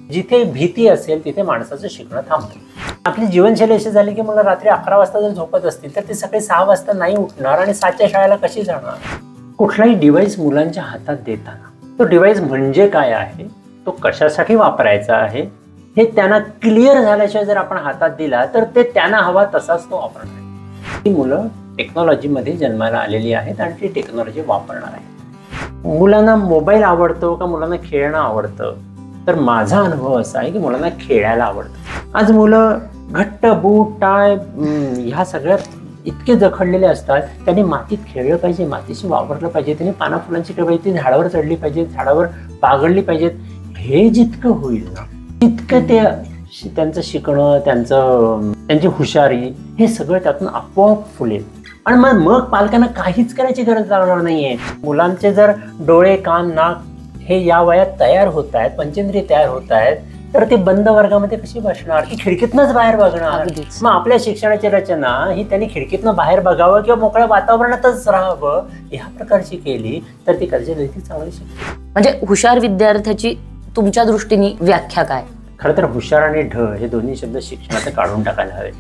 जिथे भीती असेल तिथे माणसाचं शिकणं थांबतं। आपली जीवनशैली अशी झाली की मला रात्री 11 वाजता जर झोपत असतील तर ते सकाळी 6 वाजता नाही उठणार आणि 7च्या शाळेला कशी जाणार। कुठलाही डिव्हाइस मुलांच्या हातात देताना तो डिव्हाइस म्हणजे काय आहे, तो कशासाठी वापरायचा आहे हे त्यांना क्लिअर झाल्याशिवाय जर आपण हातात दिला तर ते त्यांना हवा तसाच तो वापरणार। ही मुलं टेक्नॉलॉजीमध्ये जन्माला आलेली आहेत आणि ती टेक्नॉलॉजी वापरणार आहे। मुलांना मोबाईल आवडतो का मुलांना खेळणं आवडतं, तर माझा अनुभव असा आहे की मुलांना खेळायला आवडतं। आज मुलं घट्ट बूट टाय ह्या सगळ्यात इतके जखडलेले असतात, त्यांनी मातीत खेळलं पाहिजे, मातीशी वावरलं पाहिजे, त्यांनी पाना फुलांची खेळ पाहिजे, झाडावर चढली पाहिजे, झाडावर बागडली पाहिजेत। हे जितकं होईल ना तितकं ते त्यांचं शिकणं, त्यांची हुशारी हे सगळं त्यातून आपोआप फुलेल। आणि मग पालकांना काहीच करायची गरज लागणार नाहीये। मुलांचे जर डोळे कान नाक हे या वयात तयार होत आहेत, पंचेंद्रिय तयार होत आहेत, तर ते बंद वर्गामध्ये कशी बसणार, ती खिडकीतनंच बाहेर बघणार। मग आपल्या शिक्षणाची रचना ही त्यांनी खिडकीतनं बाहेर बघावं किंवा मोकळ्या वातावरणातच राहावं ह्या प्रकारची केली तर ती कदाचित चांगली शिकते। म्हणजे हुशार विद्यार्थ्याची तुमच्या दृष्टीने व्याख्या काय? खरं तर हुशार आणि ढ हे दोन्ही शब्द शिक्षणात काढून टाकायला हवेत।